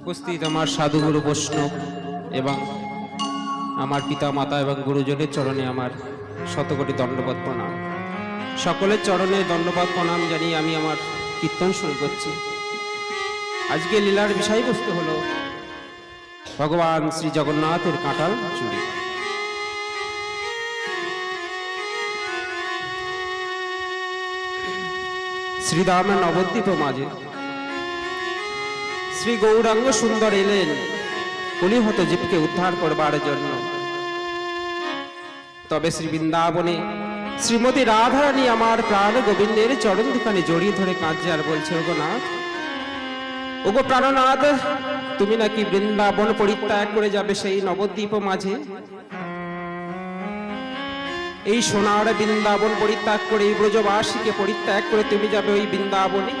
উপস্থিত আমার সাধুগুরু বৈষ্ণব এবং আমার পিতা মাতা এবং গুরুজনের চরণে আমার শতকোটি দণ্ডবত প্রণাম। সকলের চরণে দণ্ডবত প্রণাম জানিয়ে আমি আমার কীর্তন শুরু করছি। আজকে লীলার বিষয়বস্তু হলো ভগবান শ্রী জগন্নাথের কাঁঠাল চুরি। শ্রীরামের নবদ্বীপ মাঝে শ্রী গৌরাঙ্গ সুন্দর এলেন কলিহত জীবকে উদ্ধার করবার জন্য। তবে শ্রী বৃন্দাবনে শ্রীমতী রাধারানী আমার প্রাণ গোবিন্দের চরণ দুখানে জড়িয়ে ধরে কাঁদছে আর বলছে, ওগো নাথ, ওগো প্রাণনাথ, তুমি নাকি বৃন্দাবন পরিত্যাগ করে যাবে সেই নবদ্বীপ মাঝে। এই সোনার বৃন্দাবন পরিত্যাগ করে, এই ব্রজবাসীকে পরিত্যাগ করে তুমি যাবে ওই বৃন্দাবনে।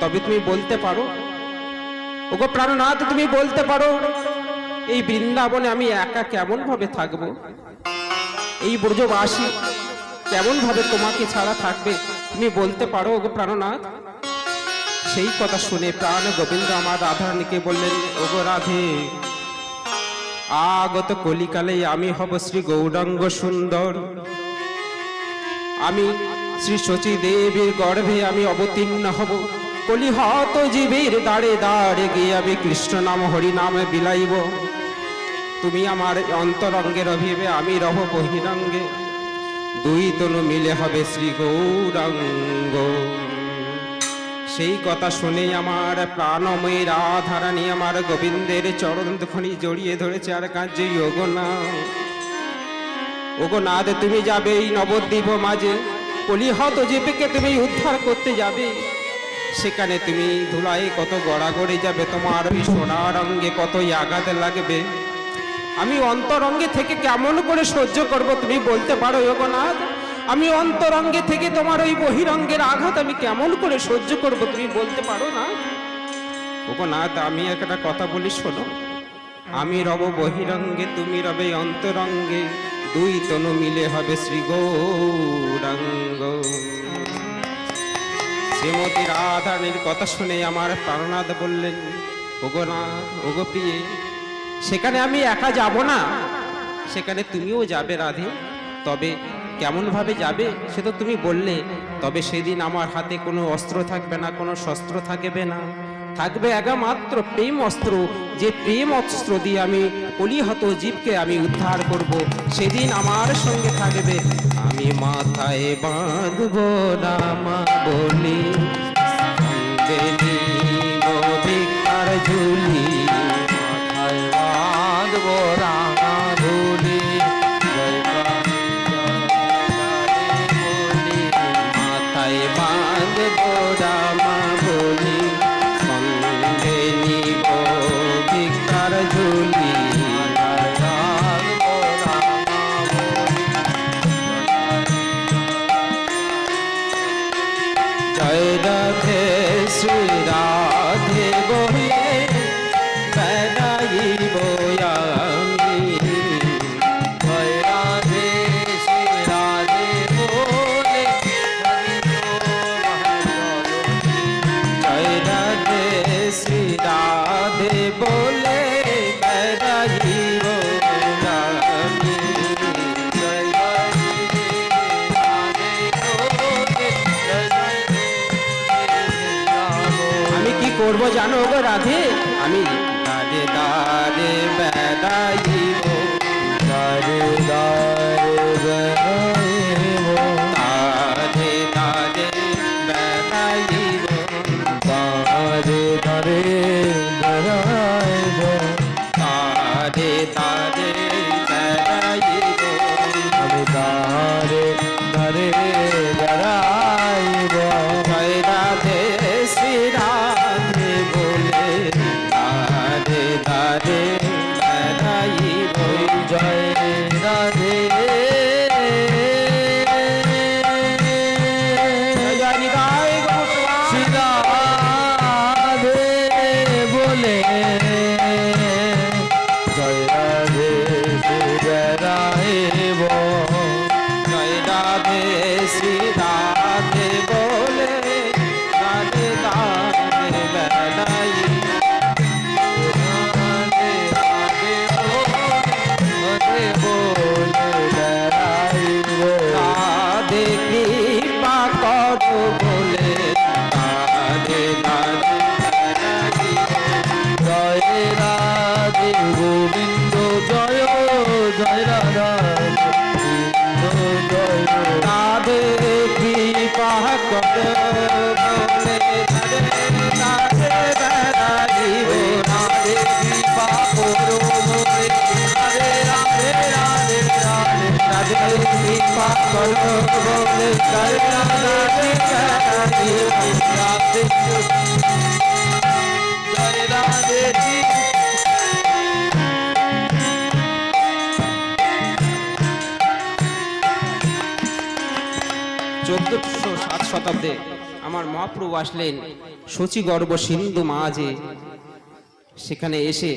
তবে তুমি বলতে পারো, ওগো প্রাণনাথ, তুমি বলতে পারো এই বৃন্দাবনে আমি একা কেমন ভাবে থাকবো? এই ব্রজবাসী কেমন ভাবে তোমাকে ছাড়া থাকবে? তুমি বলতে পারো ওগো প্রাণনাথ? সেই কথা শুনে প্রাণ গোবিন্দ আমার রাধারানীকে বললেন, ওগো রাধে, আগত কলিকালে আমি হব শ্রী গৌরাঙ্গ সুন্দর। আমি শ্রী শচী দেবীর গর্ভে আমি অবতীর্ণ হব। কলিহত জীবের দাঁড়ে দাঁড়ে গিয়ে আমি কৃষ্ণ নাম হরি নামে বিলাইব। তুমি আমার অন্তরঙ্গের অভিবে, আমি রব বহিরঙ্গে। দুই তনু মিলে হবে শ্রী গৌরাঙ্গ। সেই কথা শুনে আমার প্রাণময়ী রাধারানী আমার গোবিন্দের চরণ দুখানি জড়িয়ে ধরেছে আর কাঁদছে, ওগো নাথ, ওগো নাথ, তুমি যাবে এই নবদ্বীপ মাঝে, কলিহত জীবকে তুমি উদ্ধার করতে যাবে। সেখানে তুমি ধুলায় কত গড়াগড়ে যাবে, তোমার ওই সোনার অঙ্গে কতই আঘাত লাগবে। আমি অন্তরঙ্গে থেকে কেমন করে সহ্য করব? তুমি বলতে পারো ওগো নাথ? আমি অন্তরঙ্গে থেকে তোমার ওই বহিরঙ্গের আঘাত আমি কেমন করে সহ্য করব? তুমি বলতে পারো না? ওগো নাথ, আমি একটা কথা বলি শোনো। আমি রব বহিরঙ্গে, তুমি রবে অন্তরঙ্গে। দুই তনু মিলে হবে শ্রী গৌরাঙ্গ। শ্রীমতী রাধারানীর কথা শুনে আমার প্রাণনাথ বললেন, ওগো নাথ, ওগো প্রিয়ে, সেখানে আমি একা যাব না, সেখানে তুমিও যাবে রাধে। তবে কেমন ভাবে যাবে সে তো তুমি বললে। তবে সেদিন আমার হাতে কোনো অস্ত্র থাকবে না, কোনো শস্ত্র থাকবে না, থাকবে একমাত্র প্রেম অস্ত্র। যে প্রেম অস্ত্র দিয়ে আমি কলিহত জীবকে আমি উদ্ধার করব, সেদিন আমার সঙ্গে থাকবে। আমি মাথায় বাঁধব রামা বলি, সঙ্গে নিব ভিক্ষার ঝুলি। মাথায় বাঁধব রামা বলি, মাথায় বাঁধব রামা বলি, সঙ্গে নিব ভিক্ষার ঝুলি। জয় রাধে শ্রী রাধে বলে বেড়াইব আমি। জয় রাধে শ্রী রাধে বলে, জয় রাধে শ্রী রাধে বলে বেড়াইব আমি। জয় রাধে আমি কি করব জানো গো রাধে? আমি দাঁড়ে দাঁড়ে বেড়াইব, দাঁড়ে দাঁড়ে বেড়াইব, দাঁড়ে দাঁড়ে বেড়াইব, দাঁড়ে দাঁড়ে বেড়াইব, দাঁড়ে দাঁড়ে বেড়াইব, আমি দাঁড়ে দাঁড়ে বেড়াইব। জয় রাধে শ্রী রাধে বলে দাঁড়ে দাঁড়ে বেড়াইব। জয় রাধে শ্রী রাধে বলে, জয় রাধে বেড়াইব। জয় রাধে শ্রী রাধে বলে, রাধে রাধে শতাব্দে আমার মহাপ্রভু আসলেন শচীগর্ভ সিন্ধু মাঝে। সেখানে এসে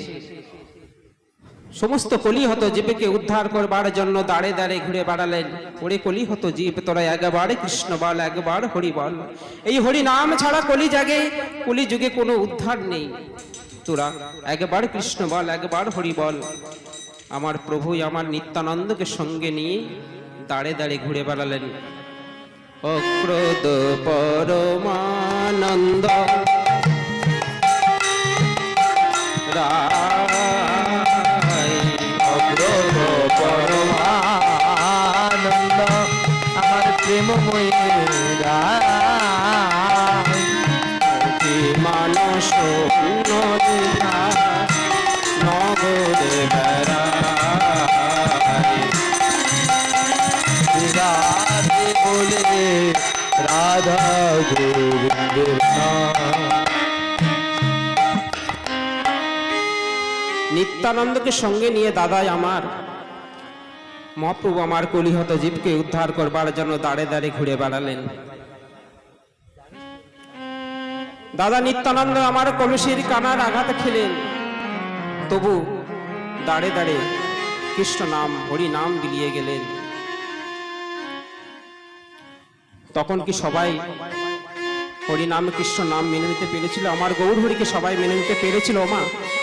সমস্ত কলিহত জীবকে উদ্ধার করবার জন্য দাঁড়ে দাঁড়ে ঘুরে বেড়ালেন। ওরে কলিহত জীব, তোরা একবার কৃষ্ণ বল, একবার হরি বল। এই হরি নাম ছাড়া কলি জাগে, কলি যুগে কোনো উদ্ধার নেই। তোরা একবার কৃষ্ণ বল, একবার হরি বল। আমার প্রভুই আমার নিত্যানন্দকে সঙ্গে নিয়ে দাঁড়ে দাঁড়ে ঘুরে বেড়ালেন। অক্রোধ পরমানন্দ অক্রোধ পরমানন্দ আমার প্রেমময় মানস নগরে রাধে বলে রাধা গোবিন্দের নাম। নিত্যানন্দকে সঙ্গে নিয়ে দাদাই আমার মহাপ্রভু আমার কলিহত জীবকে উদ্ধার করবার জন্য দাঁড়ে দাঁড়ে ঘুরে বেড়ালেন। দাদা নিত্যানন্দ আমার কলসির কানার আঘাত খেলেন, তবু দাঁড়ে দাঁড়ে কৃষ্ণ নাম হরি নাম বিলিয়ে গেলেন। তখন কি সবাই হরি নাম কৃষ্ণ নাম মেনে নিতে পেরেছিল? আমার গৌর হরিকে সবাই মেনে নিতে পেরেছিল মা?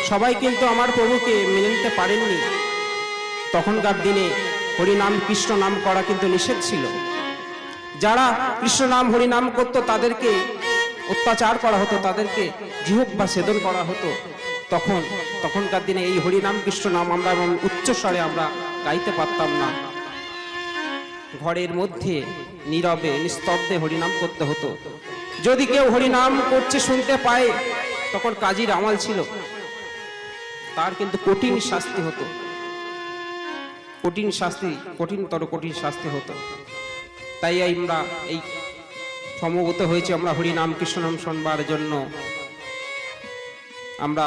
সবাই কিন্তু আমার প্রভুকে মেনে নিতে পারেননি। তখনকার দিনে হরি নাম কৃষ্ণ নাম করা কিন্তু নিষেধ ছিল। যারা কৃষ্ণ নাম হরি নাম করতো তাদেরকে অত্যাচার করা হতো, তাদেরকে জিহ্বা ছেদন করা হতো। তখনকার দিনে এই হরি নাম কৃষ্ণ নাম আমরা উচ্চ স্বরে আমরা গাইতে পারতাম না। ঘরের মধ্যে নীরবে নিস্তব্ধে হরিনাম করতে হতো। যদি কেউ হরিনাম করছে শুনতে পায়, তখন কাজীর আমাল ছিল, তার কিন্তু কঠিন শাস্তি হতো, কঠিন শাস্তি, কঠিনতর কঠিন শাস্তি হতো। তাই আমরা এই সমবেত হয়েছে আমরা হরিনাম কৃষ্ণ নাম শুনবার জন্য। আমরা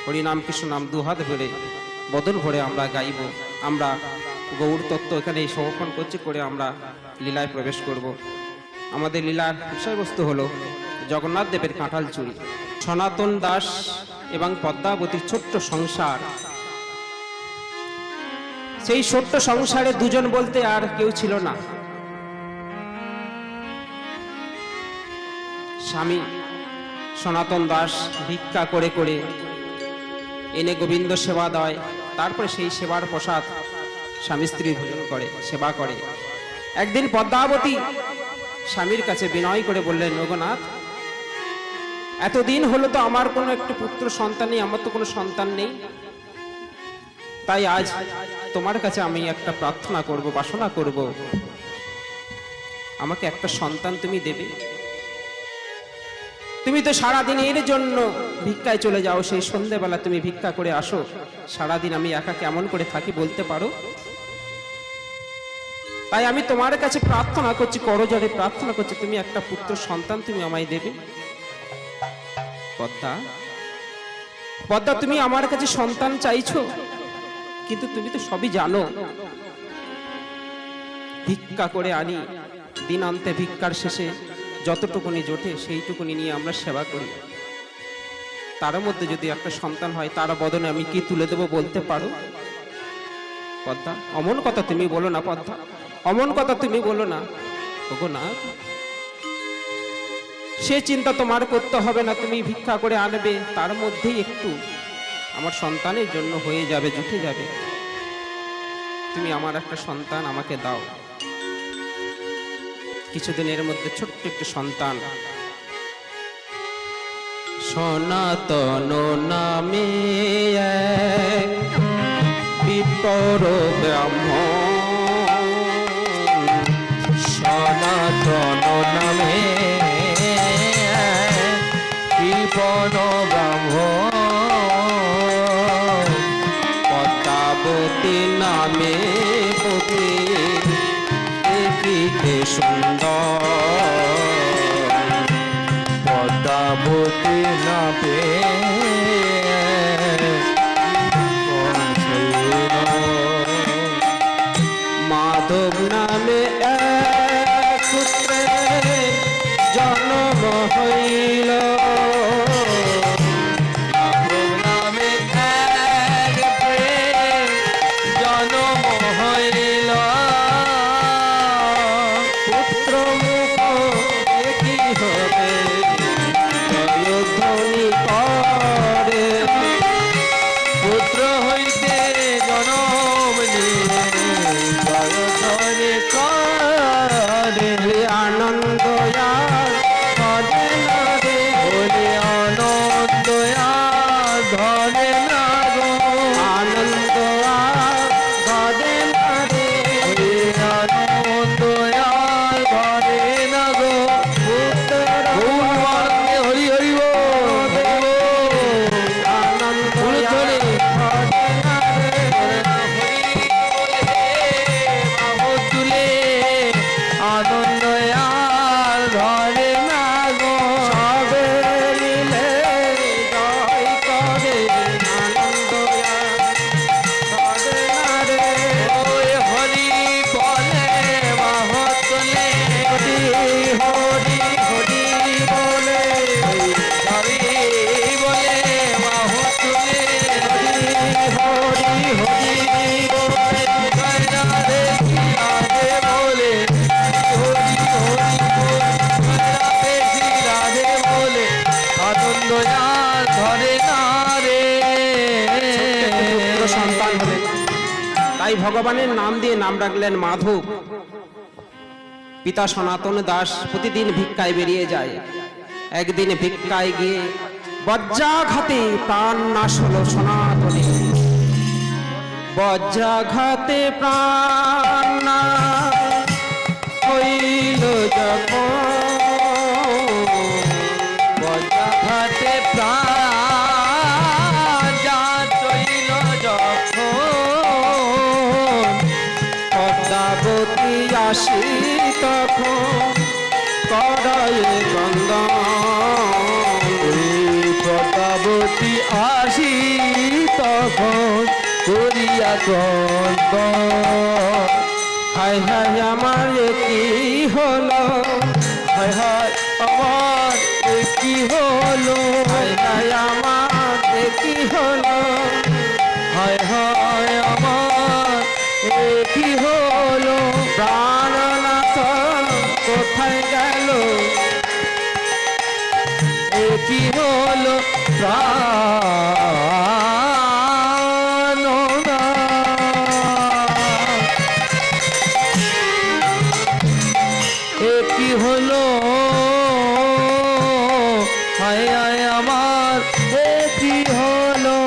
হরিনাম কৃষ্ণ নাম দুহাত ভরে বদন ভরে আমরা গাইব। আমরা গৌর তত্ত্ব এখানে সমর্পণ করছি, করে আমরা লীলায় প্রবেশ করব। আমাদের লীলার বিষয়বস্তু হলো জগন্নাথ দেবের কাঁঠাল চুরি। সনাতন দাস এবং পদ্মাবতীর ছোট্ট সংসার। সেই ছোট্ট সংসারে দুজন বলতে আর কেউ ছিল না। স্বামী সনাতন দাস ভিক্ষা করে করে এনে গোবিন্দ সেবা দেয়, তারপরে সেই সেবার প্রসাদ স্বামী স্ত্রী ভোজন করে, সেবা করে। একদিন পদ্মাবতী স্বামীর কাছে বিনয় করে বললেন, রঘুনাথ, এতদিন হলো তো আমার কোনো একটু পুত্র সন্তান নেই, আমার তো কোনো সন্তান নেই, তাই আজ তোমার কাছে আমি একটা প্রার্থনা করব, বাসনা করব, আমাকে একটা সন্তান তুমি দেবে। তুমি তো সারাদিনের জন্য ভিক্ষায় চলে যাও, সেই সন্ধ্যেবেলা তুমি ভিক্ষা করে আসো, সারাদিন আমি একা কেমন করে থাকি বলতে পারো? তাই আমি তোমার কাছে প্রার্থনা করছি, করজোড়ে প্রার্থনা করছি, তুমি একটা পুত্র সন্তান তুমি আমায় দেবে। পদ্মা, পদ্মা, তুমি আমার কাছে সন্তান চাইছো, কিন্তু তুমি তো সবই জানো ভিক্ষা করে আনি, দিন অন্তে ভিক্ষার শেষে যতটুকুনি জোটে সেইটুকুনি নিয়ে আমরা সেবা করি। তার মধ্যে যদি একটা সন্তান হয়, তার বদলে আমি কি তুলে দেবো বলতে পারো? পদ্মা, অমন কথা তুমি বলো না পদ্মা, অমন কথা তুমি বলো না। ওগো না, সে চিন্তা তোমার করতে হবে না, তুমি ভিক্ষা করে আনবে, তার মধ্যেই একটু আমার সন্তানের জন্য হয়ে যাবে, জুটে যাবে। তুমি আমার একটা সন্তান আমাকে দাও। কিছুদিনের মধ্যে ছোট্ট একটি সন্তান সনাতন নামে এক বিপ্র ব্রাহ্মণ, সনাতন নামে কৃপণ ব্রাহ্মণ, পদ্মাবতী নামে পতি দেখিতে সুন্দর, পদ্মাবতী নামে মাধব নামে এক পুত্রের দয়াল ধরে না রে। পুত্র সন্তান হলেন, তাই ভগবানের নাম দিয়ে নাম রাখলেন মাধব। পিতা সনাতন দাস প্রতিদিন ভিক্ষায় বেরিয়ে যায়। একদিন ভিক্ষায় গিয়ে বজ্রাঘাতে প্রাণ নাশ হলো সনাতনে। বজ্রাঘাতে প্রাণ নাশ হইল যখন, বজ্রাঘাতে প্রাণ যা চইল যখন, পদ্মাবতী আসি তখন করায় বন্দন। পদ্মাবতী আসি তখন করিয়া ক্রন্দন। হায় হায় আমার এ কি হলো, হায় হায় আমার এ কি হলো, হায় হায় আমার এ কি হলো, হায় হায় আমার এ কি হলো। প্রাণনাথ কোথায় গেল, এ কি হলো প্রাণনাথ। এ কি হলো, হায় হায় আমার এ কি হলো।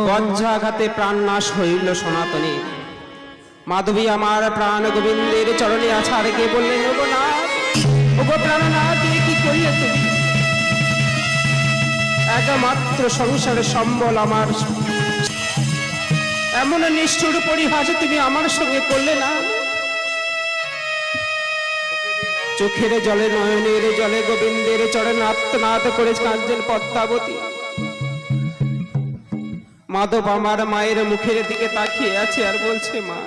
বজ্রাঘাতে প্রাণ নাশ হইল সনাতনী। মাধবী আমার প্রাণ গোবিন্দের চরণে আছাড় গে বললেন, ওগো নাথ, ওগো প্রাণনাথ, এ কি করলে তুমি? একমাত্র সংসারের সম্বল আমার, এমন নিষ্ঠুর পরিহাস তুমি আমার সঙ্গে করলে না। চোখের জলে নয়নের জলে গোবিন্দের চরণে আত্মনাদ করে কাঁদছেন পদ্মাবতী। মাধব আমার মায়ের মুখের দিকে তাকিয়ে আছে আর বলছে, মা,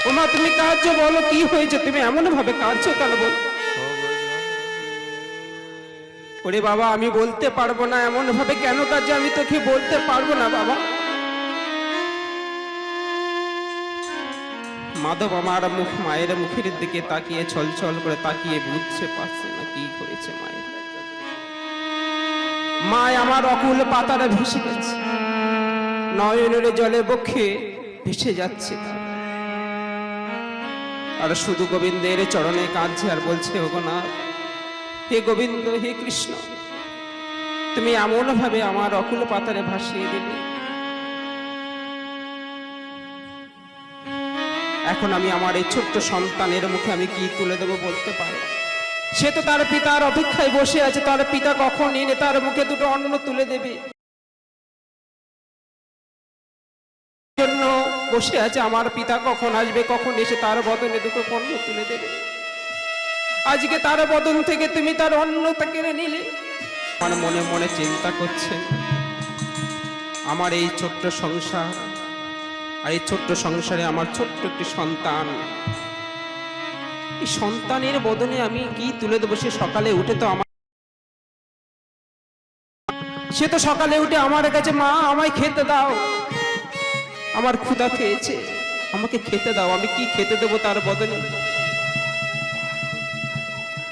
ও মা, তুমি কাঁদছো, বলো কি হয়েছে? তুমি এমন ভাবে কাঁদছো কেন? বল। ওরে বাবা, আমি বলতে পারবো না এমন ভাবে কেন কাঁদছো, আমি তোকে বলতে পারবো না বাবা। মাধব আমার মায়ের মুখের দিকে তাকিয়ে ছলছল করে তাকিয়ে বুঝতে পারছে না কি করেছে মায়ের। মা আমার অকুল পাতারে ভেসে গেছে, নয়নের জলে বক্ষে ভেসে যাচ্ছে তার। আর শুধু গোবিন্দের চরণে কাঁদছে আর বলছে, ওগো না, হে গোবিন্দ, হে কৃষ্ণ, তুমি এমন ভাবে আমার অকুল পাতারে ভাসিয়ে দিলে, এখন আমি আমার এই ছোট্ট সন্তানের মুখে আমি কি তুলে দেবো বলতে পারো? সে তো তার পিতার অপেক্ষায় বসে আছে, তার পিতা কখন এনে তার মুখে দুটো অন্ন তুলে দেবে জন্য বসে আছে। আমার পিতা কখন আসবে, কখন এসে তার বদনে দুটো অন্ন তুলে দেবে। আজকে তার বদন থেকে তুমি তার অন্নটা কেড়ে নিলে। আমার মনে মনে চিন্তা করছে, আমার এই ছোট্ট সংসার, আর এই ছোট্ট সংসারে আমার ছোট্ট একটি সন্তান, এই সন্তানের বদনে আমি কি তুলে দেবো? সে সকালে উঠে তো আমার, সে তো সকালে উঠে আমার কাছে, মা, আমায় খেতে দাও, আমার ক্ষুধা পেয়েছে, আমাকে খেতে দাও। আমি কি খেতে দেবো তার বদনে?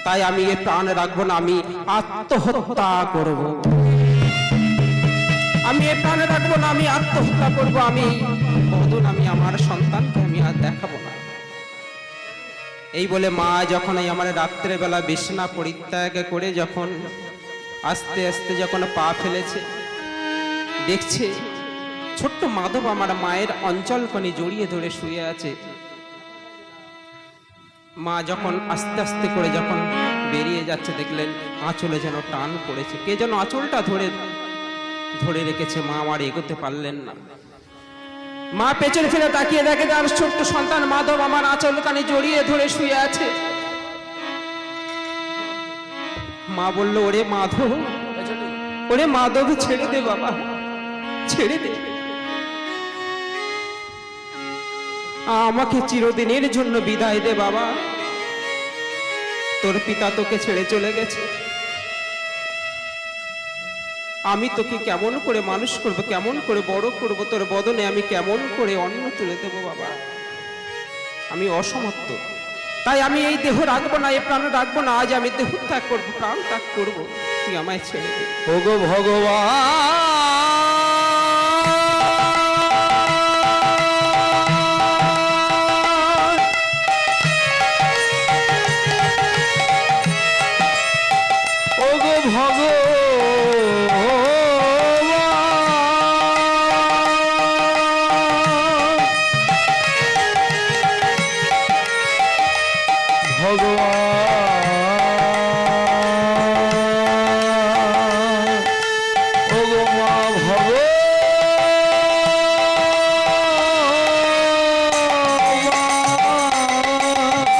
তাই আমি এ প্রাণ রাখবো না, আমি আত্মহত্যা করব। আমি এ প্রাণ রাখবো না, আমি আত্মহত্যা করব। আমি বদন, আমি আমার সন্তানকে আমি আর দেখাবো না। এই বলে মা যখন এই আমার রাত্রে বেলা বিছানা পরিত্যাগ করে যখন আস্তে আস্তে যখন পা ফেলেছে, দেখছে ছোট্ট মাধব আমার মায়ের অঞ্চল কোণে জড়িয়ে ধরে শুয়ে আছে। মা যখন আস্তে আস্তে করে যখন বেরিয়ে যাচ্ছে, দেখলেন আঁচলে যেন টান পড়েছে, কে যেন আঁচলটা ধরে ধরে রেখেছে। মা আমার এগোতে পারলেন না। মা পেছনে ফিরে তাকিয়ে দেখে তার ছোট্ট সন্তান মাধব আমার আঁচল কানে জড়িয়ে ধরে শুয়ে আছে। মা বলল, ওরে মাধব, ওরে মাধব, ছেড়ে দে বাবা, ছেড়ে দে, আমাকে চিরদিনের জন্য বিদায় দে বাবা। তোর পিতা তোকে ছেড়ে চলে গেছে, আমি তোকে কেমন করে মানুষ করব, কেমন করে বড় করব, তোর বদনে আমি কেমন করে অন্ন তুলে দেব বাবা? আমি অসমর্থ, তাই আমি এই দেহ রাখবো না, এই প্রাণ রাখবো না। আজ আমি দেহ ত্যাগ করবো, প্রাণ ত্যাগ করবো, তুই আমায় ছেড়ে দে। ওগো ভগবান, ওগো ভগবান, ওগো মা ভগবান।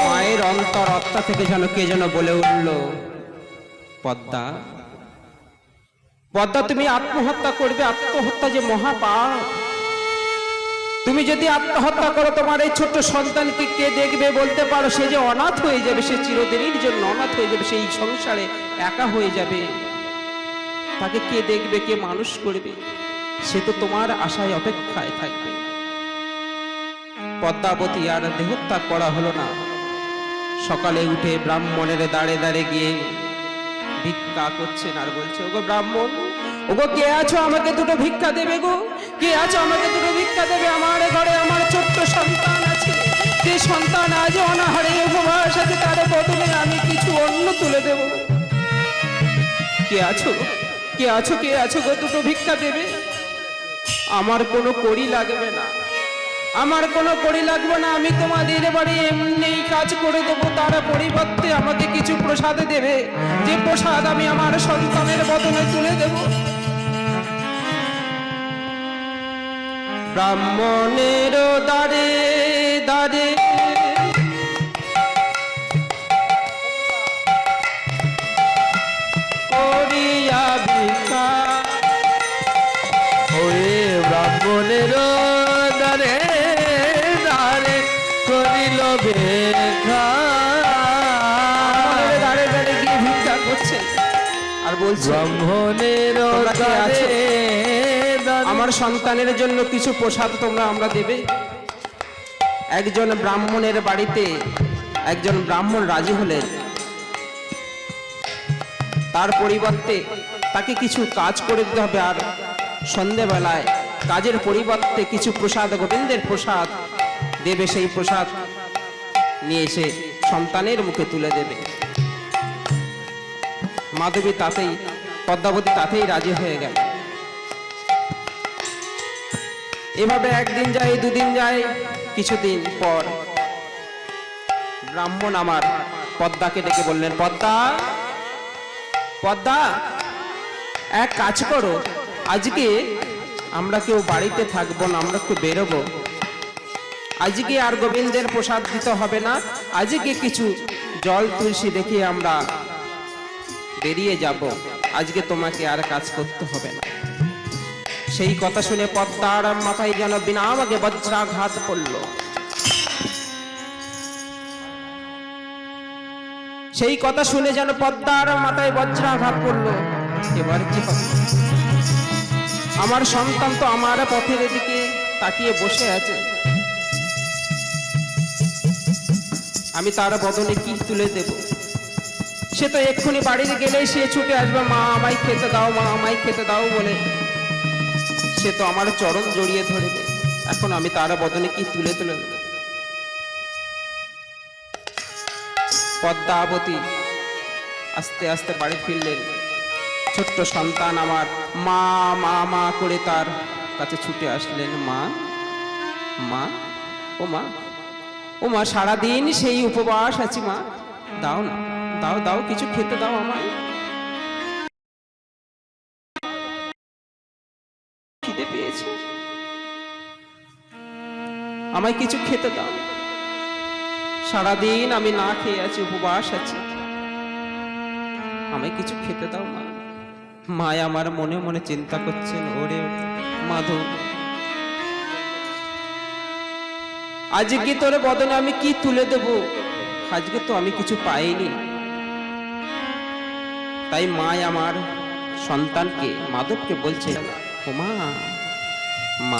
মায়ের অন্তর আত্মা থেকে যেন কে যেন বলে উঠল, পদ্মা, পদ্মা তুমি আত্মহত্যা করবে। আত্মহত্যা যে মহাপাপ। তুমি যদি আত্মহত্যা করো, তোমার এই ছোট্ট সন্তানকে কে দেখবে বলতে পারো? সে যে অনাথ হয়ে যাবে, সে চিরদিনের জন্য অনাথ হয়ে যাবে, সেই সংসারে একা হয়ে যাবে। তাকে কে দেখবে, কে মানুষ করবে? সে তো তোমার আশায় অপেক্ষায় থাকবে। পদ্মাবতী আর দেহত্যাগ করা হলো না। সকালে উঠে ব্রাহ্মণের দাঁড়ে দাঁড়ে গিয়ে ভিক্ষা করছেন আর বলছে, ওগো ব্রাহ্মণ, ওগো কে আছো, আমাকে দুটো ভিক্ষা দেবে গো? কে আছো, আমাকে দুটো ভিক্ষা দেবে? আমার ঘরে আমার ছোট্ট সন্তান আছে, যে সন্তান আজ অনাহারে উপবাস আছে, তার বদলে আমি কিছু অন্ন তুলে দেব। কে আছো, কে আছো, কে আছো গো, দুটো ভিক্ষা দেবে? আমার কোনো কড়ি লাগবে না, আমার কোনো কড়ি লাগবে না, আমি তোমাদের বাড়ি এমনি কাজ করে দেবো। তার পরিবর্তে আমাকে কিছু প্রসাদ দেবে, যে প্রসাদ আমি আমার সন্তানের বদলে তুলে দেব। ব্রাহ্মণের দ্বারে দ্বারে করিয়া ভিক্ষা, ওরে ব্রাহ্মণের দ্বারে দ্বারে করিল ভিক্ষা। ব্রাহ্মণের দ্বারে দ্বারে গিয়ে ভিক্ষা করছেন আর বলছে, ব্রাহ্মণের তোমরা কে আছো? দ্বারে দ্বারে আমার সন্তানের জন্য কিছু প্রসাদ তোমরা আমরা দেবে। একজন ব্রাহ্মণের বাড়িতে একজন ব্রাহ্মণ রাজি হলেন। তার পরিবর্তে তাকে কিছু কাজ করে দিতে হবে, আর সন্ধেবেলায় কাজের পরিবর্তে কিছু প্রসাদ, গোবিন্দের প্রসাদ দেবে। সেই প্রসাদ নিয়ে এসে সন্তানের মুখে তুলে দেবে। মাধবী তাতেই, পদ্মাবতী তাতেই রাজি হয়ে গেল। এভাবে একদিন যায়, দুদিন যায়, কিছুদিন পর ব্রাহ্মণ আমার পদ্মাকে ডেকে বললেন, পদ্মা, পদ্মা, এক কাজ করো, আজকে আমরা কেউ বাড়িতে থাকবো না, আমরা একটু বেরোবো। আজকে আর গোবিন্দের প্রসাদ দিতে হবে না, আজকে কিছু জল তুলসী দেখে আমরা বেরিয়ে যাব। আজকে তোমাকে আর কাজ করতে হবে না। সেই কথা শুনে পদ্মার মাথায় যেন বিনা আমাকে বজ্রাঘাত পড়ল। সেই কথা শুনে যেন পদ্মার মাথায় বজ্রাঘাত পড়লো। এবার কি হবে? আমার সন্তান তো আমার পথের দিকে তাকিয়ে বসে আছে, আমি তার বদলে কি তুলে দেব? সে তো এক্ষুনি বাড়িতে গেলেই সে ছুটে আসবে, মা আমায় খেতে দাও, মা আমায় খেতে দাও বলে। সে তো আমার চরণ জড়িয়ে ধরবে। এখন আমি তার বদলে কি তুলে তুলে দেব? পদ্মাবতী আস্তে আস্তে বাড়ি ফিরলেন। ছোট্ট সন্তান আমার মা মা মা করে তার কাছে ছুটে আসলেন। মা, মা, ও মা, ও মা, সারাদিন সেই উপবাস আছি মা, দাও না, দাও দাও, কিছু খেতে দাও আমায়, খিদে পেয়েছে, আমায় কিছু খেতে দাও। সারাদিন আমি না খেয়ে আছি, উপবাস আছি, আমায় কিছু খেতে দাও মা। মা আমার মনে মনে চিন্তা করছেন, ওরে মাধব, আজকে তোর বদলে আমি কি তুলে দেব? আজকে তো আমি কিছু পাইনি। তাই মা আমার সন্তানকে, মাধবকে বলছে, ও মা, মা,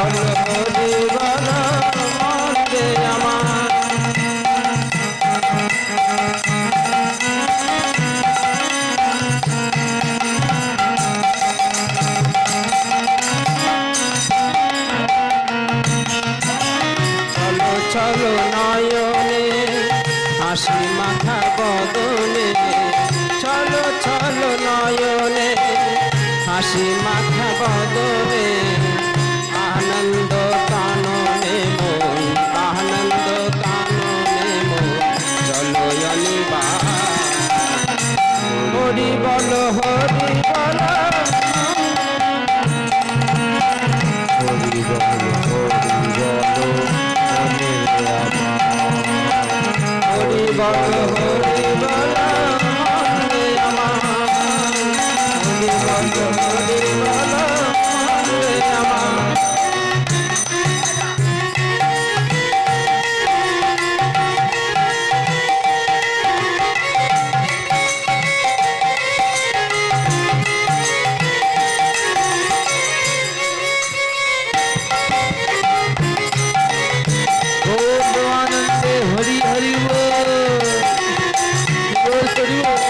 বল হরি বল মন রে আমার। চলো চলো নয়নে হাসি মাখা বদনে, চলো চলো নয়নে হাসি মাখা বদনে, আনন্দ কাননে মন, আনন্দ কাননে মন, চলো অনিবা হরি বল হরি বল হরি বল মনে হরি বল হরি বল মনে আমার, হরি বল হরি বল মনে আমার। আনন্দে হরি হরি বল হরি বল।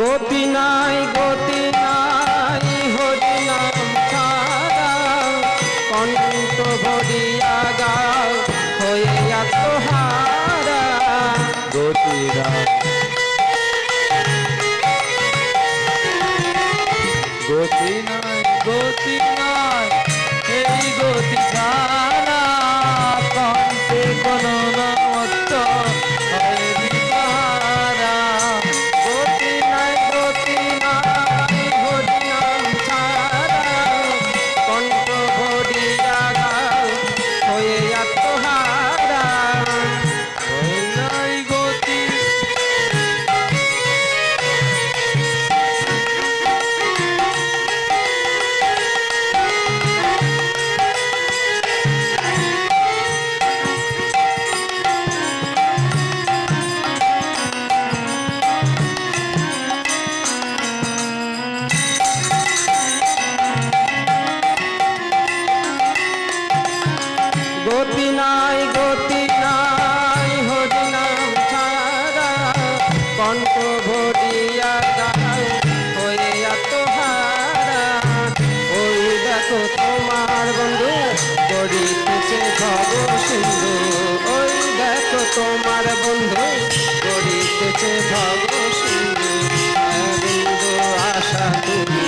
গতি নাই গতি নাই হরি নাম ছাড়া, কণ্ঠ ভরিয়া গাও হয়ে আত্মহারা। গতি নাই গতি নাই গতি নাই এই গতি ছাড়া কণ্ঠে কোনো নমস্ত হয় বিহারা। গতি নাই গতি নাই হরি নাম ছাড়া, কণ্ঠ ভরিয়া গাও হয়ে আত্মহারা। ওই নাই গতি গতি নাই গতি নাই হরি নাম ছাড়া, কণ্ঠ ভরিয়া গাও হয়ে আত্মহারা। ওই দেখো তোমার বন্ধু করিতেছে ভব সিন্ধু, ওই দেখো তোমার বন্ধু করিতেছে ভব সিন্ধু। বিন্দু আশা তুমি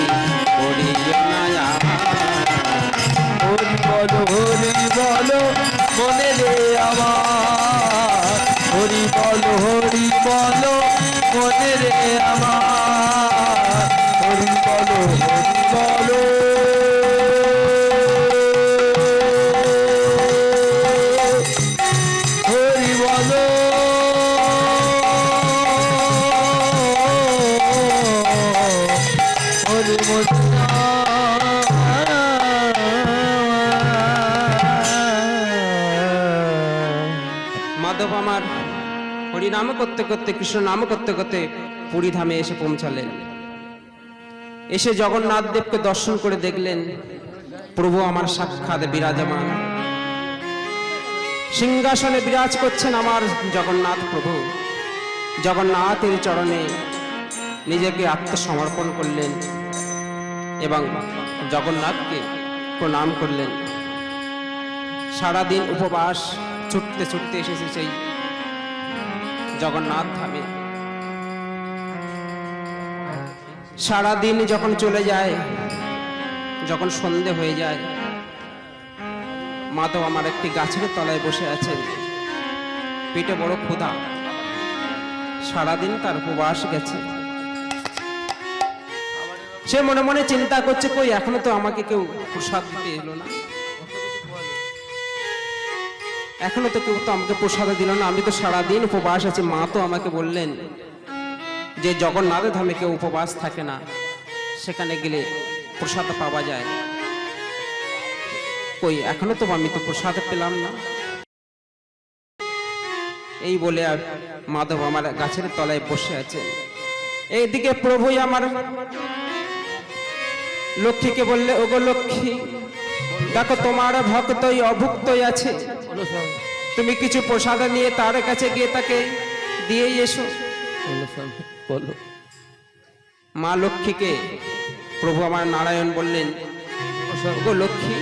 করিও না আমার। হরি বল মনে রে আমার। হরি বল মনে রে আমার। হরি বল হরি বল হরি মাধব আমার হরিনাম করতে করতে কৃষ্ণ নাম করতে করতে পুরী ধামে এসে পৌঁছালেন। এসে জগন্নাথ দেবকে দর্শন করে দেখলেন প্রভু আমার সাক্ষাৎ বিরাজমান, সিংহাসনে বিরাজ করছেন আমার জগন্নাথ প্রভু। জগন্নাথের চরণে নিজেকে আত্মসমর্পণ করলেন এবং জগন্নাথকে প্রণাম করলেন। সারাদিন উপবাস ছুটতে ছুটতে এসেছে সেই জগন্নাথ ধামে। সারাদিন যখন চলে যায়, যখন সন্ধে হয়ে যায়, মাধব আমার একটি গাছের তলায় বসে আছেন, পেটে বড় ক্ষুধা, সারাদিন তার উপবাস গেছে। সে মনে মনে চিন্তা করছে, কই এখনো তো আমাকে কেউ প্রসাদ দিতে এলো না, এখনো তো কেউ তো আমাকে প্রসাদ দিল না, আমি তো সারাদিন উপবাস আছি। মা তো আমাকে বললেন যে জগন্নাথ ধামে কেউ উপবাস থাকে না, সেখানে গেলে প্রসাদ পাওয়া যায়। কই এখনো তো আমি তো প্রসাদ পেলাম না। এই বলে আর মাধব আমার গাছের তলায় বসে আছে। এইদিকে প্রভুই আমার লক্ষ্মীকে বললে, ওগো লক্ষ্মী, দেখো তোমার ভক্তই অভুক্তই আছে, বলো স্বামী, তুমি কিছু প্রসাদ নিয়ে তার কাছে গিয়ে তাকে দিয়েই এসো। বলো স্বামী, বলো। মা লক্ষ্মীকে প্রভু আমার নারায়ণ বললেন, ওগো লক্ষ্মী,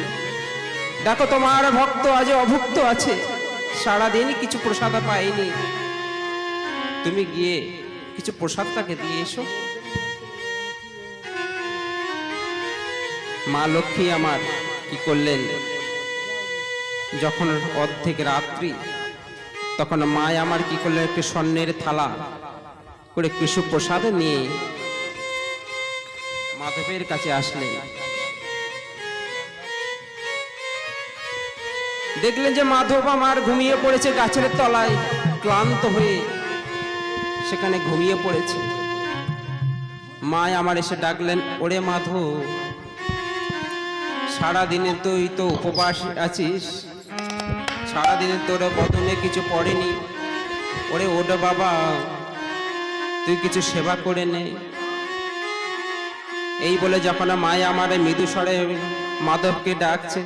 দেখো তোমার ভক্ত আজ অভুক্ত আছে, সারাদিন কিছু প্রসাদ পাইনি, তুমি গিয়ে কিছু প্রসাদ তাকে দিয়ে এসো। মা লক্ষ্মী আমার কি করলেন, যখন অর্ধেক রাত্রি, তখন মায় আমার কি করলেন, একটি স্বর্ণের থালা করে কিছু প্রসাদ নিয়ে মাধবের কাছে আসলেন। দেখলেন যে মাধব আমার ঘুমিয়ে পড়েছে গাছের তলায়, ক্লান্ত হয়ে সেখানে ঘুমিয়ে পড়েছে। মায় আমার এসে ডাকলেন, ওরে মাধব, সারাদিনে তুই তো উপবাস আছিস, সারাদিনে তোর বদনে কিছু পড়েনি, ওরে ওড বাবা, তুই কিছু সেবা করে নে। এই বলে যখন মায় আমার মৃদু স্বরে মাধবকে ডাকছে,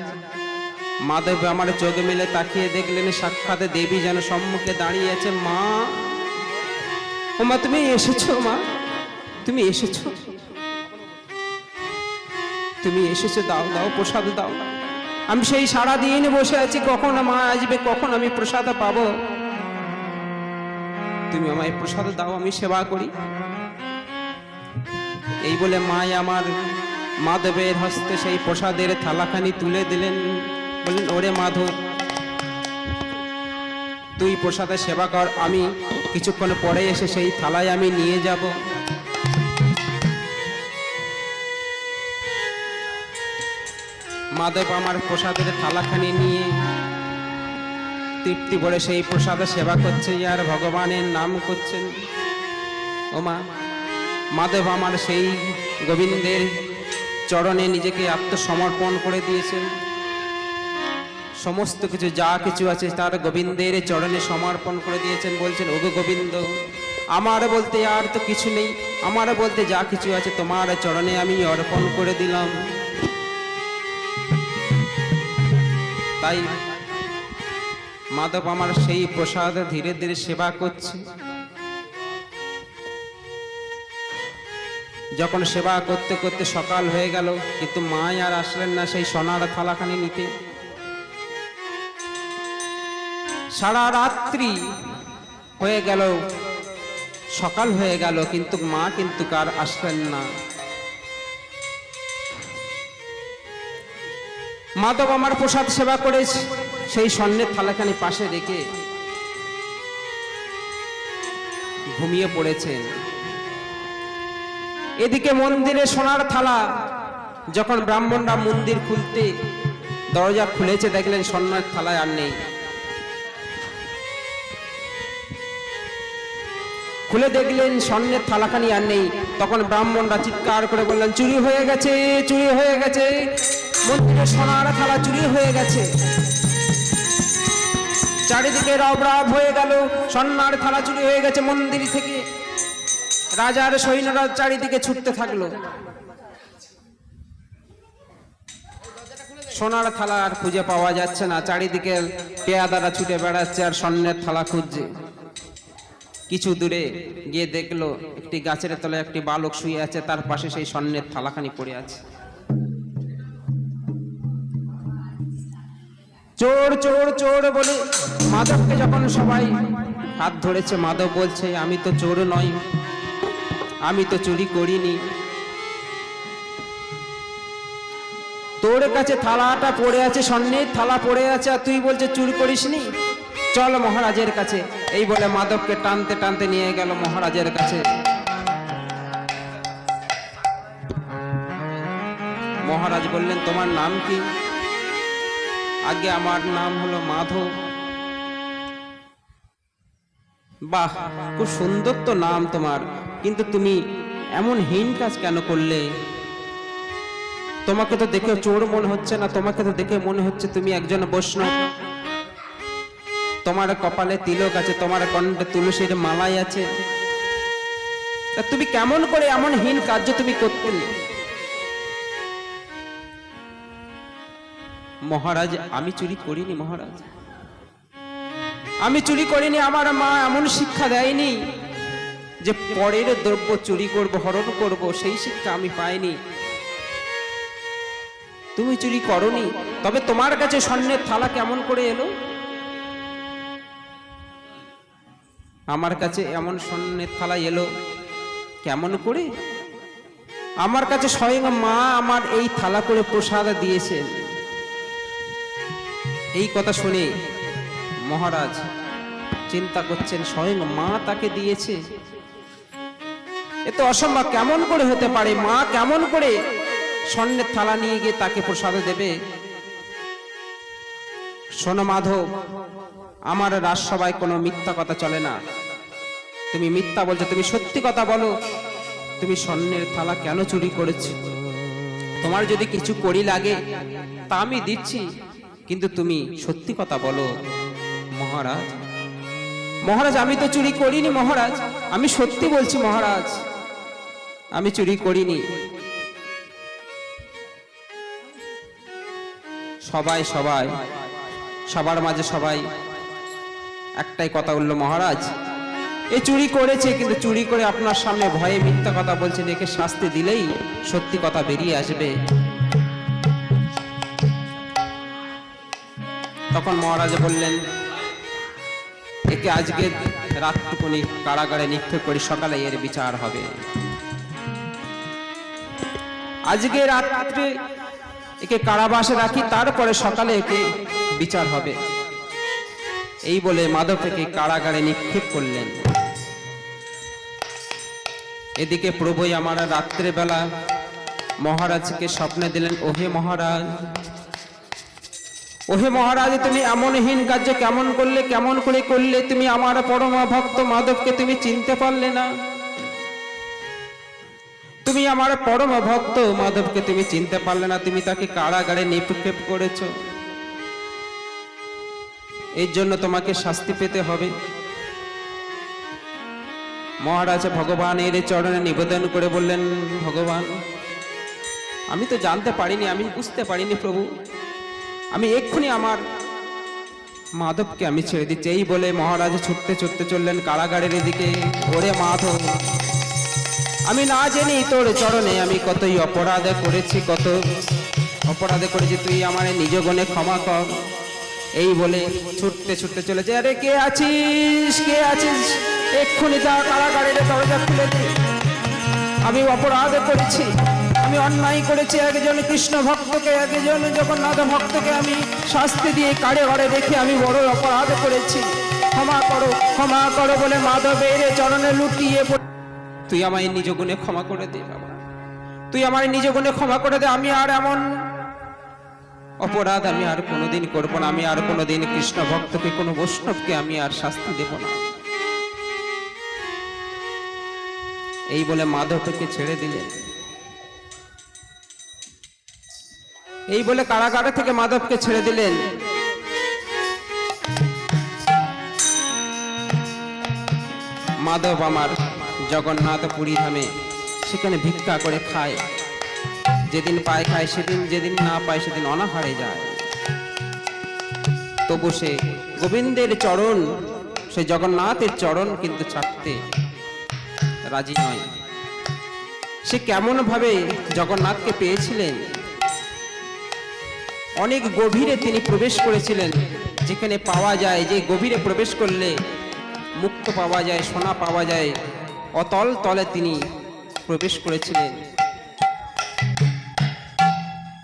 মাধব আমার চোখ মেলে তাকিয়ে দেখলেন সাক্ষাৎ দেবী যেন সম্মুখে দাঁড়িয়ে আছে। মা, ও মা, তুমি এসেছো? মা, তুমি এসেছো? তুমি এসেছো, দাও দাও প্রসাদ দাও। আমি সেই সারাদিন বসে আছি, কখন মা আসবে, কখন আমি প্রসাদ পাবো, তুমি আমায় প্রসাদ দাও, আমি সেবা করি। এই বলে মাই আমার মাধবের হস্তে সেই প্রসাদের থালাখানি তুলে দিলেন, বললেন, ওরে মাধব, তুই প্রসাদের সেবা কর, আমি কিছুক্ষণ পরে এসে সেই থালায় আমি নিয়ে যাব। মাধব আমার প্রসাদের থালাখানি নিয়ে তৃপ্তি ভরে সেই প্রসাদের সেবা করছে আর ভগবানের নাম করছেন। ও মা, মাধব আমার সেই গোবিন্দের চরণে নিজেকে আত্মসমর্পণ করে দিয়েছেন। সমস্ত কিছু যা কিছু আছে তার গোবিন্দের চরণে সমর্পণ করে দিয়েছেন। বলছেন, ওগো গোবিন্দ, আমার বলতে আর তো কিছু নেই, আমার বলতে যা কিছু আছে তোমার চরণে আমি অর্পণ করে দিলাম। তাই মাধব আমার সেই প্রসাদ ধীরে ধীরে সেবা করছে। যখন সেবা করতে করতে সকাল হয়ে গেল, কিন্তু মা আর আসলেন না সেই সোনার থালাখানি নিতে। সারা রাত্রি হয়ে গেল, সকাল হয়ে গেল, কিন্তু মা কিন্তু কার আসলেন না। মাধব আমার প্রসাদ সেবা করেছে, সেই স্বর্ণের থালাখানি পাশে রেখে ঘুমিয়ে পড়েছেন। এদিকে মন্দিরে সোনার থালা, যখন ব্রাহ্মণরা মন্দির খুলতে দরজা খুলেছে, দেখলেন স্বর্ণের থালায় আর নেই। খুলে দেখলেন স্বর্ণের থালাখানি আর নেই। তখন ব্রাহ্মণরা চিৎকার করে বললেন, চুরি হয়ে গেছে, চুরি হয়ে গেছে, মন্দিরে সোনার থালা চুরি হয়ে গেছে। চারিদিকে রব হয়ে গেল, সোনার থালা চুরি হয়ে গেছে মন্দির থেকে। রাজার সৈন্যরা চারিদিকে ছুটতে থাকলো, সোনার থালা আর খুঁজে পাওয়া যাচ্ছে না। চারিদিকে পেয়াদারা ছুটে বেড়াচ্ছে আর স্বর্ণের থালা খুঁজছে। কিছু দূরে গিয়ে দেখলো একটি গাছের তলায় একটি বালক শুয়ে আছে, তার পাশে সেই স্বর্ণের থালাখানি পড়ে আছে। চোর চোর চোর বলে মাধবকে যখন সবাই হাত ধরেছে, মাধব বলছে, আমি তো চোর নই, আমি তো চুরি করিনি, তোর কাছে থালাটা পড়ে আছে, স্বর্ণের থালা পড়ে আছে, আর তুই বলছে চুরি করিসনি, চল মহারাজের কাছে। এই বলে মাধবকে টানতে টানতে নিয়ে গেল মহারাজের কাছে। মহারাজ বললেন, তোমার নাম কি? আগে আমার নাম হলো মাধব। বাহ, খুব সুন্দর তো নাম তোমার, কিন্তু তুমি এমন হীন কাজ কেন করলে? তোমাকে তো দেখে চোর মনে হচ্ছে না, তোমাকে তো দেখে মনে হচ্ছে তুমি একজন বৈষ্ণব। তোমার কপালে তিলক আছে, তোমার কণ্ঠে তুলসীর মালাই আছে। তা তুমি কেমন করে এমন হীন কার্য তুমি করতে? মহারাজ, আমি চুরি করিনি মহারাজ, আমি চুরি করিনি। আমার মা এমন শিক্ষা দেয়নি যে পরের দ্রব্য চুরি করব, হরণ করব, সেই শিক্ষা আমি পাইনি। তুমি চুরি করনি, তবে তোমার কাছে স্বর্ণের থালা কেমন করে এলো? আমার কাছে এমন স্বর্ণের থালা এলো কেমন করে? আমার কাছে স্বয়ং মা আমার এই থালা করে প্রসাদ দিয়েছেন। এই কথা শুনে মহারাজ চিন্তা করছেন, স্বয়ং মা তাকে দিয়েছে, এ তো অসম্ভব। কেমন করে হতে পারে? মা কেমন করে স্বর্ণের থালা নিয়ে গিয়ে তাকে প্রসাদ দেবে? শোনো মাধব, আমার রাজসভায় কোনো মিথ্যা কথা চলে না। তুমি মিথ্যা বলছো, তুমি সত্যি কথা বলো। তুমি স্বর্ণের থালা কেন চুরি করেছো? তোমার যদি কিছু করি লাগে তা আমি দিচ্ছি, কিন্তু তুমি সত্যি কথা বলো। মহারাজ, মহারাজ, আমি তো চুরি করিনি মহারাজ, আমি সত্যি বলছি মহারাজ, আমি চুরি করিনি। সবার মাঝে সবাই একটাই কথা বলল, মহারাজ এ চুরি করেছে, কিন্তু চুরি করে আপনার সামনে ভয়ে মিথ্যা কথা বলছেন, একে শাস্তি দিলেই সত্যি কথা বেরিয়ে আসবে। তখন মহারাজ বললেন, একে আজকে রাতটুকুনি কারাগারে নিক্ষেপ করি, সকালে এর বিচার হবে। আজকে রাত্রে একে কারাবাসে রাখি, তারপরে সকালে একে বিচার হবে। এই বলে মাধবকে কারাগারে নিক্ষেপ করলেন। এদিকে প্রভুই আমার রাত্রে বেলা মহারাজকে স্বপ্নে দিলেন, ওহে মহারাজ, ওহে মহারাজ, তুমি এমন হীন কার্য কেমন করলে, কেমন করে করলে? তুমি আমার পরম ভক্ত মাধবকে তুমি চিনতে পারলে না? তুমি আমার পরম ভক্ত মাধবকে তুমি চিনতে পারলে না, তুমি তাকে কারাগারে নিক্ষেপ করেছো। এর জন্য তোমাকে শাস্তি পেতে হবে। মহারাজ ভগবানের চরণে নিবেদন করে বললেন, ভগবান, আমি তো জানতে পারিনি, আমি বুঝতে পারিনি প্রভু, আমি এক্ষুনি আমার মাধবকে আমি ছেড়ে দিচ্ছি। এই বলে মহারাজ ছুটতে ছুটতে চললেন কারাগারের এদিকে। ওরে মাধব, আমি না জেনে তোর চরণে আমি কতই অপরাধ করেছি, কত অপরাধ করেছি, তুই আমার নিজ গুণে ক্ষমা কর। এই বলে ছুটতে ছুটতে চলেছে। আরে কে আছিস, কে আছিস, এক্ষুনি যা কারাগারের দরজা খুলে দে, আমি অপরাধ করেছি, আমি অন্যায় করেছি। একজন কৃষ্ণ ভক্তকে, একজন জগন্নাথ ভক্তকে আমি শাস্তি দিয়ে কারাগারে রেখে আমি বড় অপরাধ করেছি, ক্ষমা করো, ক্ষমা করো বলে মাধবের চরণে লুটিয়ে পড়ে। তুই আমায় নিজ গুণে ক্ষমা করে দে বাবা, তুই আমার নিজ গুণে ক্ষমা করে দে। আমি আর এমন অপরাধ আমি আর কোনোদিন করবো না। আমি আর কোনোদিন কৃষ্ণ ভক্তকে, কোনো বৈষ্ণবকে আমি আর শাস্তি দেব না। এই বলে মাধবকে ছেড়ে দিলেন। এই বলে কারাগারে থেকে মাধবকে ছেড়ে দিলেন। মাধব আমার জগন্নাথ পুরী ধামে সেখানে ভিক্ষা করে খায়, যেদিন পায় খায়, সেদিন যেদিন না পায় সেদিন অনাহারে যায়। তবু সে গোবিন্দের চরণ, সে জগন্নাথের চরণ কিন্তু ছাড়তে রাজি নয়। সে কেমন ভাবে জগন্নাথকে পেয়েছিলেন? অনেক গভীরে তিনি প্রবেশ করেছিলেন, যেখানে পাওয়া যায়, যে গভীরে প্রবেশ করলে মুক্ত পাওয়া যায়, সোনা পাওয়া যায়, অতল তলে তিনি প্রবেশ করেছিলেন।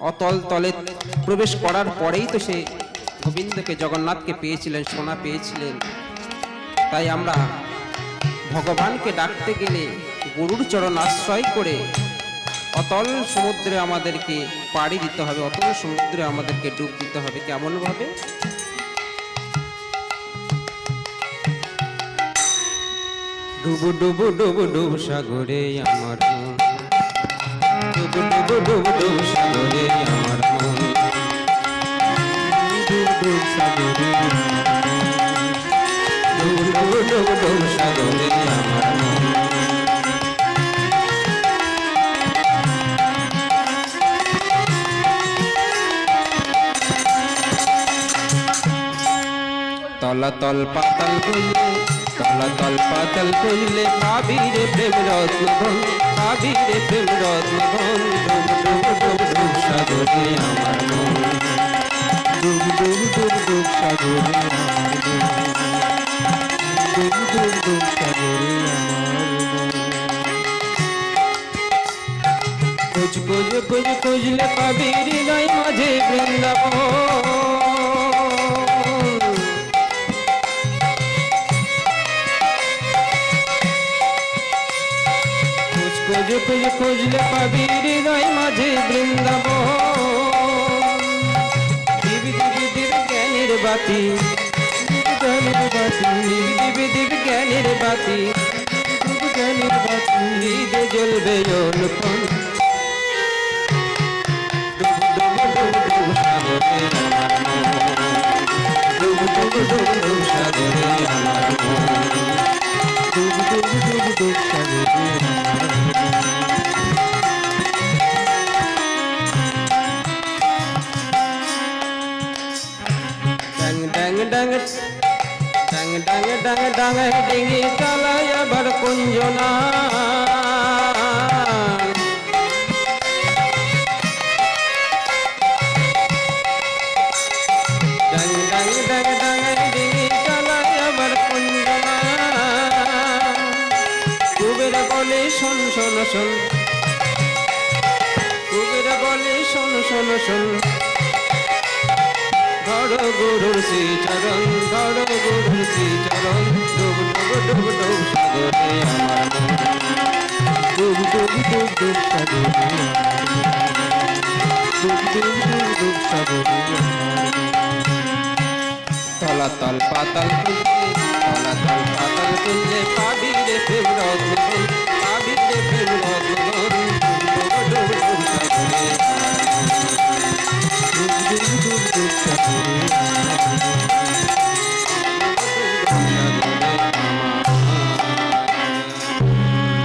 অতল তলে প্রবেশ করার পরেই তো সে গোবিন্দকে, জগন্নাথকে পেয়েছিলেন, সোনা পেয়েছিলেন। তাই আমরা ভগবানকে ডাকতে গেলে গরুর চরণ আশ্রয় করে অতল সমুদ্রে আমাদেরকে পাড়ি দিতে হবে, অতল সমুদ্রে আমাদেরকে ডুব দিতে হবে। কেমন ভাবে? ডুবু ডুবু ডুবু ডুব সাগরে আমার, ডুবু ডুবু ডুব ডুব সাগরে আমার মন, ডুব ডুব সাগরে ডুব ডুব ডুব ডুব সাগরে আমার মন। তলাতল পাতাল কইলে, তলাতল পাতাল কইলে পাবি রে প্রেম রত্ন ধন, পাবি রে প্রেম রত্ন ধন। ডুব ডুব ডুব ডুব সাগরে আমার মন, ডুব ডুব ডুব ডুব সাগরে আমার মন, ডুব ডুব ডুব সাগরে আমার মন। খোঁজ খোঁজ খোঁজ খুঁজলে পাবি হৃদয় মাঝে বৃন্দাবন। খোঁজ খোঁজ খোঁজ খুঁজলে পাবি হৃদয় মাঝে বৃন্দাবন। দিব দিব দিব জ্ঞানের বাতি, জ্ঞানের বাতি, দিব দিব জ্ঞানের বাতি, ডুব জ্ঞানের বাতি, হৃদে জ্বলবে অনুপম। ডুব ডুব ডুব ডুব সাগরে আমার মন, ডুব ডুব ডুব ডুব সাগরে আমার মন। ডুব ডুব ডুব ডুব সাগরে আমার মন। ডাং ডাং ডাং ডাং ডাং ডাং ডাং ডিঙি চালায় আবার কুঞ্জনা। ডাং ডাং ডাং ডাং ডিঙি চালায় আবার কুঞ্জনা। কুবের বলে শোন শোন শোন, কুবের বলে শোন শোন শোন। ধর গুরুর শ্রীচরণ, ধর গুরুর শ্রীচরণ। ডুব ডুব ডুব ডুব সাগরে আমার মন, ডুব ডুব ডুব ডুব সাগরে আমার মন, ডুব ডুব ডুব ডুব সাগরে আমার মন। তলাতল পাতাল খুঁজলে, তলাতল পাতাল খুঁজলে পাবি রে প্রেম রত্ন ধন,